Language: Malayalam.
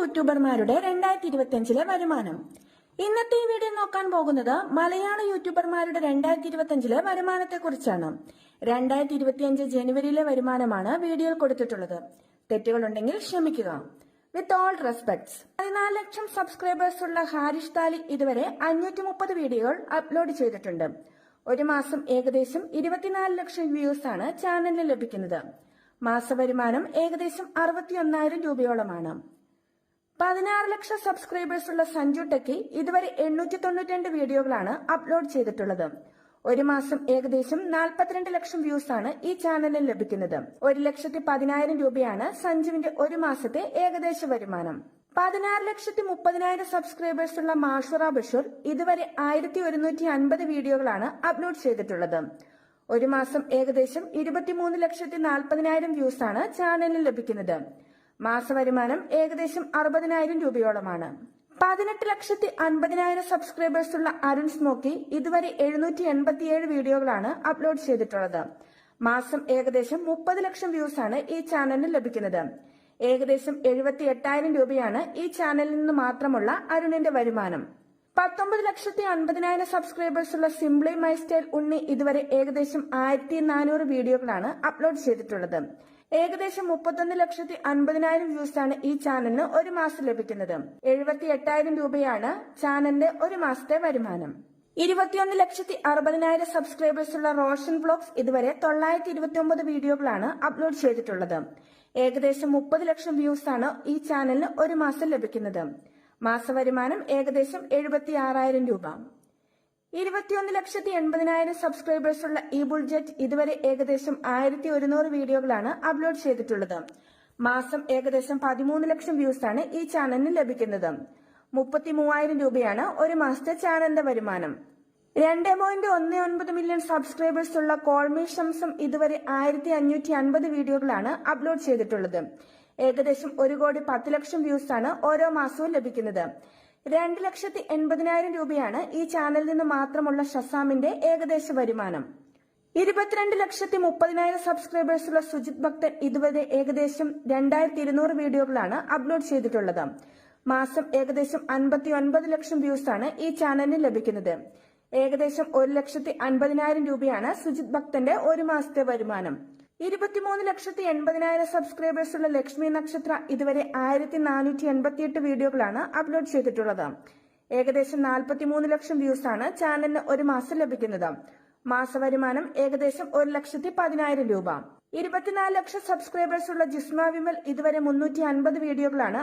യൂട്യൂബർമാരുടെ 2025 വരുമാനം. ഇന്നത്തെ ഈ വീഡിയോ നോക്കാൻ പോകുന്നത് മലയാള യൂട്യൂബർമാരുടെ 2025 വരുമാനത്തെക്കുറിച്ചാണ്. 2025 ജനുവരിയിലെ വരുമാനമാണ് വീഡിയോയിൽ കൊടുത്തിട്ടുള്ളത്. തെറ്റുകളുണ്ടെങ്കിൽ ക്ഷമിക്കുക. With all respects, 14 lakh subscribers ഉള്ള ഹാരിഷ് താലി ഇതുവരെ 530 വീഡിയോകൾ അപ്ലോഡ് ചെയ്തിട്ടുണ്ട്. ഒരു മാസം ഏകദേശം 24 ലക്ഷം വ്യൂസ് ആണ് ചാനലിന് ലഭിക്കുന്നത്. മാസവരുമാനം ഏകദേശം 61,000 രൂപയോളമാണ്. 16 ലക്ഷം സബ്സ്ക്രൈബേഴ്സ് ഉള്ള സഞ്ജു ടെക്കി ഇതുവരെ 892 വീഡിയോകളാണ് അപ്ലോഡ് ചെയ്തിട്ടുള്ളത്. ഒരു മാസം ഏകദേശം 42 ലക്ഷം വ്യൂസ് ആണ് ഈ ചാനലിൽ ലഭിക്കുന്നത്. 1,10,000 രൂപയാണ് സഞ്ജുവിന്റെ ഒരു മാസത്തെ ഏകദേശ വരുമാനം. 16,30,000 സബ്സ്ക്രൈബേഴ്സ് ഉള്ള മാഷുറ ബഷീർ ഇതുവരെ 1,150 വീഡിയോകളാണ് അപ്ലോഡ് ചെയ്തിട്ടുള്ളത്. ഒരു മാസം ഏകദേശം 23,40,000 വ്യൂസ് ആണ് ചാനലിൽ ലഭിക്കുന്നത്. മാസവരുമാനം ഏകദേശം 60,000 രൂപയോളമാണ്. 18,50,000 സബ്സ്ക്രൈബേഴ്സ് ഉള്ള അരുൺ സ്മോക്കി ഇതുവരെ 787 വീഡിയോകളാണ് അപ്ലോഡ് ചെയ്തിട്ടുള്ളത്. മാസം ഏകദേശം 30 ലക്ഷം വ്യൂസ് ആണ് ഈ ചാനലിന് ലഭിക്കുന്നത്. ഏകദേശം 78,000 രൂപയാണ് ഈ ചാനലിൽ നിന്ന് മാത്രമുള്ള അരുണിന്റെ വരുമാനം. 19,50,000 സബ്സ്ക്രൈബേഴ്സ് ഉള്ള സിംപ്ലി മൈ സ്റ്റൈൽ ഉണ്ണി ഇതുവരെ ഏകദേശം 1,400 വീഡിയോകളാണ് അപ്ലോഡ് ചെയ്തിട്ടുള്ളത്. ഏകദേശം 31,50,000 വ്യൂസ് ആണ് ഈ ചാനലിന് ഒരു മാസം ലഭിക്കുന്നത്. 78,000 രൂപയാണ് ചാനലിന്റെ ഒരു മാസത്തെ വരുമാനം. 21,60,000 സബ്സ്ക്രൈബേഴ്സ് ഉള്ള റോഷൻ വ്ലോഗ്സ് ഇതുവരെ 929 വീഡിയോകളാണ് അപ്ലോഡ് ചെയ്തിട്ടുള്ളത്. ഏകദേശം 30 ലക്ഷം വ്യൂസ് ആണ് ഈ ചാനലിന് ഒരു മാസം ലഭിക്കുന്നത്. മാസവരുമാനം ഏകദേശം 76,000 രൂപ. 21,80,000 സബ്സ്ക്രൈബേഴ്സ് ഉള്ള ഈ ബുൾജെറ്റ് ഇതുവരെ ഏകദേശം 1,100 വീഡിയോകളാണ് അപ്ലോഡ് ചെയ്തിട്ടുള്ളത്. മാസം ഏകദേശം 13 ലക്ഷം വ്യൂസ് ആണ് ഈ ചാനലിന് ലഭിക്കുന്നത്. 33,000 രൂപയാണ് ഒരു മാസത്തെ ചാനലിന്റെ വരുമാനം. 2.19 മില്യൺ സബ്സ്ക്രൈബേഴ്സ് ഉള്ള കോൾമി ഷംസം ഇതുവരെ 1,550 വീഡിയോകളാണ് അപ്ലോഡ് ചെയ്തിട്ടുള്ളത്. ഏകദേശം 1,10,00,000 വ്യൂസ് ആണ് ഓരോ മാസവും ലഭിക്കുന്നത്. 2,80,000 രൂപയാണ് ഈ ചാനലിൽ നിന്ന് മാത്രമുള്ള ഷസാമിന്റെ ഏകദേശ വരുമാനം. 22,30,000 സബ്സ്ക്രൈബേഴ്സ് ഉള്ള സുജിത് ഭക്തൻ ഇതുവരെ ഏകദേശം 2,200 വീഡിയോകളാണ് അപ്ലോഡ് ചെയ്തിട്ടുള്ളത്. മാസം ഏകദേശം 59 ലക്ഷം വ്യൂസ് ആണ് ഈ ചാനലിന് ലഭിക്കുന്നത്. ഏകദേശം 1,50,000 രൂപയാണ് സുജിത് ഭക്തന്റെ ഒരു മാസത്തെ വരുമാനം. 23,80,000 സബ്സ്ക്രൈബേഴ്സ് ഉള്ള ലക്ഷ്മി നക്ഷത്ര ഇതുവരെ 1,488 വീഡിയോകളാണ് അപ്ലോഡ് ചെയ്തിട്ടുള്ളത്. ഏകദേശം 43 ലക്ഷം വ്യൂസ് ആണ് ചാനലിന് ഒരു മാസം ലഭിക്കുന്നത്. മാസവരുമാനം ഏകദേശം 1,10,000 രൂപ. 24 ലക്ഷം സബ്സ്ക്രൈബേഴ്സ് ഉള്ള ജിസ്മ വിമൽ ഇതുവരെ 350 വീഡിയോകളാണ്